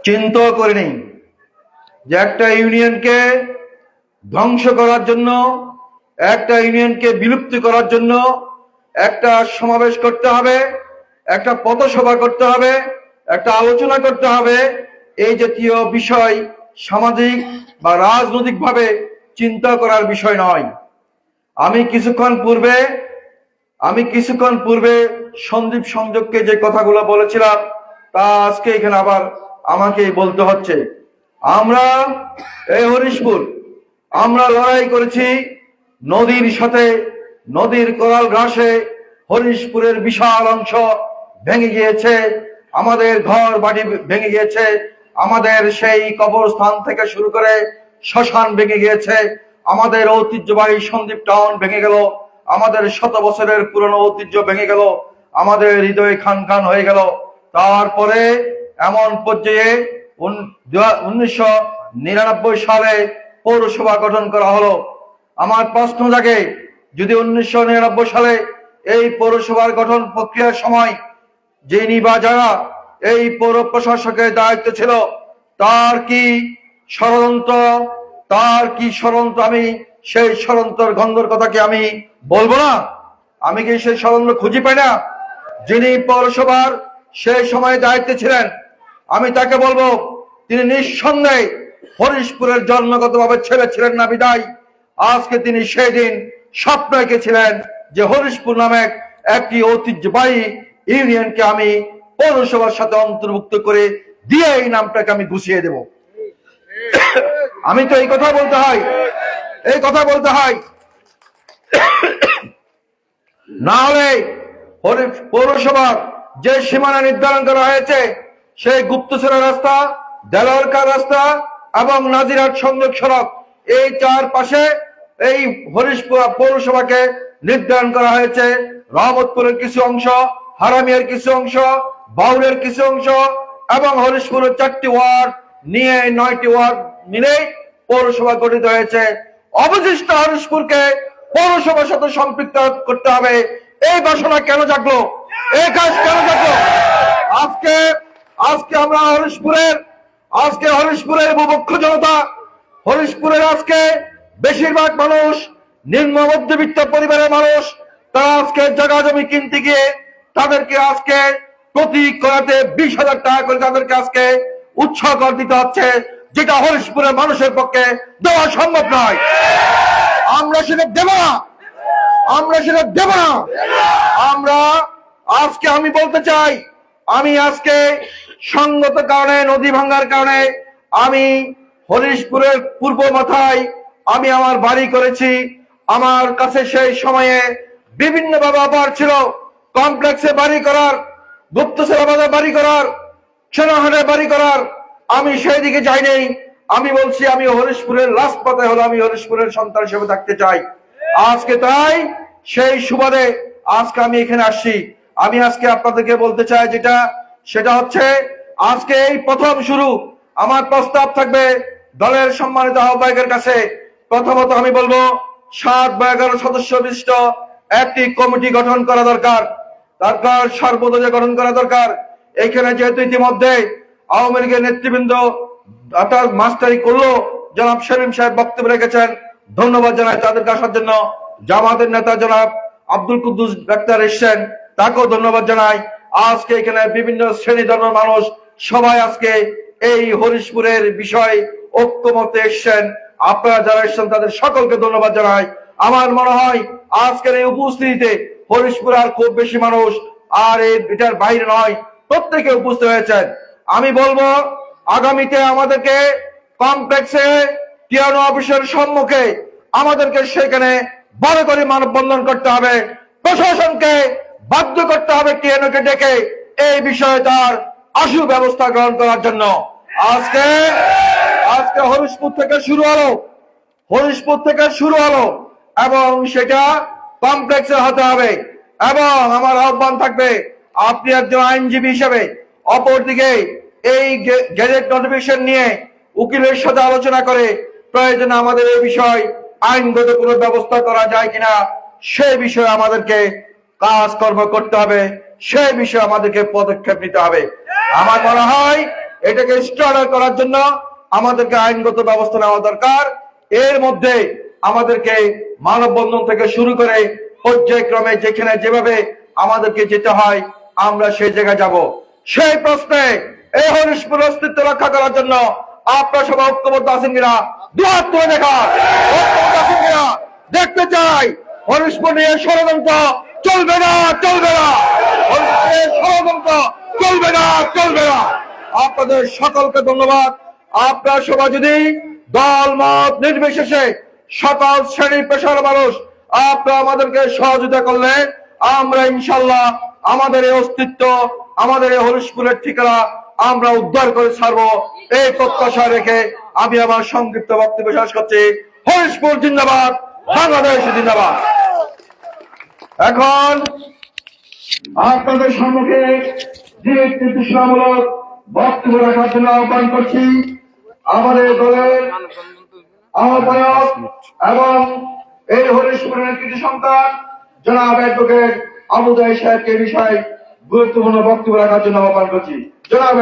চিন্তা করিনি যে একটা ইউনিয়নকে ধ্বংস করার জন্য, একটা ইউনিয়নকে বিলুপ্তি করার জন্য একটা সমাবেশ করতে হবে, একটা পথসভা করতে হবে, একটা আলোচনা করতে হবে। এই জাতীয় বিষয় সামাজিক বা রাজনৈতিকভাবে চিন্তা করার বিষয় নয়। আমি কিছুক্ষণ পূর্বে সন্দীপ সংযোগকে যে কথাগুলো বলেছিলাম তা আজকে এখানে আবার আমাকে বলতে হচ্ছে। আমরা এই হরিশপুর আমরা লড়াই করেছি নদীর সাথে, নদীর কোরাল ঘাসে হরিশপুরের বিশাল অংশ ভেঙে গিয়েছে, আমাদের ঘর বাড়ি ভেঙে গিয়েছে, আমাদের সেই কবরস্থান থেকে শুরু করে শ্মশান ভেঙে গিয়েছে, আমাদের ঐতিহ্যবাহী সন্দীপ টাউন ভেঙে গেল, আমাদের শত বছরের পুরনো ঐতিহ্য ভেঙে গেল, আমাদের হৃদয় খান খান হয়ে গেল। তারপরে এমন পর্যায়ে 1999 সালে পৌরসভা গঠন করা হলো। আমার প্রশ্ন জাগে, যদি 1999 সালে এই পৌরসভার গঠন প্রক্রিয়ার সময় যিনি বা যারা এই পৌর প্রশাসকের দায়িত্ব ছিল তার কি ষড়যন্ত্র, আমি সেই ষড়যন্ত্রের গন্ধর কথা কি আমি বলবো না? আমি কি সেই ষড়যন্ত্র খুঁজে পাই না? যিনি পৌরসভার সেই সময় দায়িত্বে ছিলেন, আমি তাকে বলবো তিনি নিঃসন্দেহে হরিশপুরের জন্মগতভাবে ছেলে ছিলেন না বিদায় আজকে তিনি সেই দিন স্বপ্ন এঁকেছিলেন যে হরিশপুর নামে একটি ঐতিহ্যবাহী ইউনিয়নকে আমি পৌরসভার সাথে অন্তর্ভুক্ত করে দিয়ে এই নামটাকে আমি ঘুষিয়ে দেব। আমি তো এই কথা বলতে হয় না হলে পৌরসভার যে সীমানা নির্ধারণ করা হয়েছে সেই গুপ্তছড়া রাস্তা, দেলোয়ারকার রাস্তা এবং নাজিরহাট সংযোগ সড়ক, এই চার পাশে এই হরিশপুর পৌরসভাকে নির্ধারণ করা হয়েছে। রহমতপুরের কিছু অংশ, হারামিয়ার কিছু অংশ, বাউলের কিছু অংশ এবং হরিশপুরের 4টি ওয়ার্ড নিয়ে 9টি ওয়ার্ড মিলে পৌরসভা গঠিত হয়েছে। অবশিষ্ট হরিশপুরকে পৌরসভার সাথে সম্পৃক্ত করতে হবে। এই বাসনা কেন জাগলো? এই কাজ কেন জাগলো? আজকে আমরা হরিশপুরের বুভুক্ষ জনতা, হরিশপুরের আজকে বেশিরভাগ মানুষ নিম্ন মধ্যবিত্ত পরিবারের মানুষ, তারা আজকে জায়গা জমি কিনতে গিয়ে তাদেরকে আজকে প্রতি করাতে 20,000 টাকা করে তাদেরকে আজকে উৎসাহ কর দিতে হচ্ছে, যেটা হরিশপুরের মানুষের পক্ষে দেওয়া সম্ভব নয়। আমরা সেটা দেব না। আমরা আজকে আমি বলতে চাই, আমি আজকে সঙ্গত কারণে, নদী ভাঙ্গার কারণে আমি হরিশপুরের পূর্ব মাথায় আমি আমার বাড়ি করেছি। আমার কাছে সেই সময়ে বিভিন্ন ব্যাপার ছিল, কমপ্লেক্সে বাড়ি করার, গুপ্তছড়া বাজার বাড়ি করার, সেনাহাটে বাড়ি করার। আমি সেই দিকে যাই নাই। আমি বলছি আমি হরিশপুরের রাজপথে হলো আমি হরিশপুরের সন্তান হিসেবে থাকতে চাই। আজকে তাই সেই সুবাদে আজকে আমি এখানে আসছি। আমি আজকে আপনাদেরকে বলতে চাই সেটা হচ্ছে আজকে এই প্রথম শুরু। আমার প্রস্তাব থাকবে দলের সম্মানিত আহ্বায়কের কাছে। প্রথমত আমি বলবো 7 বা 11 সদস্য বিশিষ্ট একটি কমিটি গঠন করা দরকার, সর্বদলীয় গঠন করা দরকার। এইখানে যেহেতু ইতিমধ্যে আওয়ামী লীগের নেতৃবৃন্দ অর্থাৎ মাস্টারি করলো, জনাব শরীম সাহেব বক্তব্য রেখেছেন, ধন্যবাদ জানাই তাদেরকে আসার জন্য। জামাতের নেতা জনাব আব্দুল কুদ্দুস ডাক্তার এসছেন, তাকেও ধন্যবাদ জানাই। আজকে এখানে বিভিন্ন শ্রেণী ধর্মের মানুষ সবাই আজকে এই হরিশপুরের বিষয় ঐক্যমতে এসছেন। আপনারা যারা এসছেন তাদের সকলকে ধন্যবাদ জানাই। আমার মনে হয় আজকের এই উপস্থিতিতে হরিশপুর আর খুব বেশি মানুষ আর এটার বাইরে নয়, প্রত্যেকে উপস্থিত হয়েছেন। আমি বলবো আগামীতে আমাদেরকে কমপ্লেক্সে টিআরও অফিসের সম্মুখে আমাদেরকে সেখানে বড় করে মানববন্ধন করতে হবে, প্রশাসনকে বাধ্য করতে হবে টিএনওকে ডেকে এই বিষয়ে তার আশু ব্যবস্থা গ্রহণ করার জন্য। আজকে হরিশপুর থেকে শুরু হলো এবং সেটা কমপ্লেক্সে হতে হবে। এবং আমার আহ্বান থাকবে, আপনি একজন আইনজীবী হিসেবে অপরদিকে এই গেজেট নোটিফিকেশন নিয়ে উকিলের সাথে আলোচনা করে প্রয়োজনে আমাদের এই বিষয় আইনগত কোনো ব্যবস্থা করা যায় কিনা সেই বিষয়ে আমাদেরকে কাজকর্ম করতে হবে, সেই বিষয়ে আমাদেরকে পদক্ষেপ নিতে হবে। আমার মনে হয় এটাকে স্টার্টার করার জন্য আমাদেরকে আইনগত ব্যবস্থা নেওয়া দরকার। এর মধ্যে আমাদেরকে মানববন্ধন থেকে শুরু করে পর্যায়ক্রমে যেখানে যেভাবে আমাদেরকে যেতে হয় আমরা সেই জায়গায় যাব। সেই প্রশ্নে এই হরিশপুর অস্তিত্ব রক্ষা করার জন্য আপনারা সবাই ঐক্যবদ্ধ আছেন কিনা দুহাত তুলে দেখা। ঐক্যবদ্ধ আছেন কিনা দেখতে চাই। হরিশপুর নিয়ে ষড়যন্ত্র চলবে না, চলবে না। হরিশপুর নিয়ে ষড়যন্ত্র চলবে না, চলবে না। আপনাদের সকলকে ধন্যবাদ। আপনারা সবাই যদি দল মত নির্বিশেষে সকল শ্রেণী পেশার মানুষ আপনারা আমাদেরকে সহযোগিতা করলে আমরা ইনশাল্লাহ আমাদের এই অস্তিত্ব, আমাদের এই হরিশপুরের ঠিকানা আমরা উদ্ধার করে ছাড়বো। এই প্রত্যাশা রেখে আমি আমার সংক্ষিপ্ত বক্তব্য শেষ করছি। হরিশপুর জিন্দাবাদ, বাংলাদেশ জিন্দাবাদ। এখন আপনাদের সম্মুখে দিক নির্দেশনামূলক বক্তব্য রাখার জন্য আহ্বান করছি আমাদের দলের আহ্বায়ক এবং এই হরিশপুরের কৃতি সন্তান জনাব অ্যাডভোকেট আবু জাহিদ সাহেবকে বিষয়ে গুরুত্বপূর্ণ বক্তব্য রাখার জন্য আহ্বান করছি। জনাব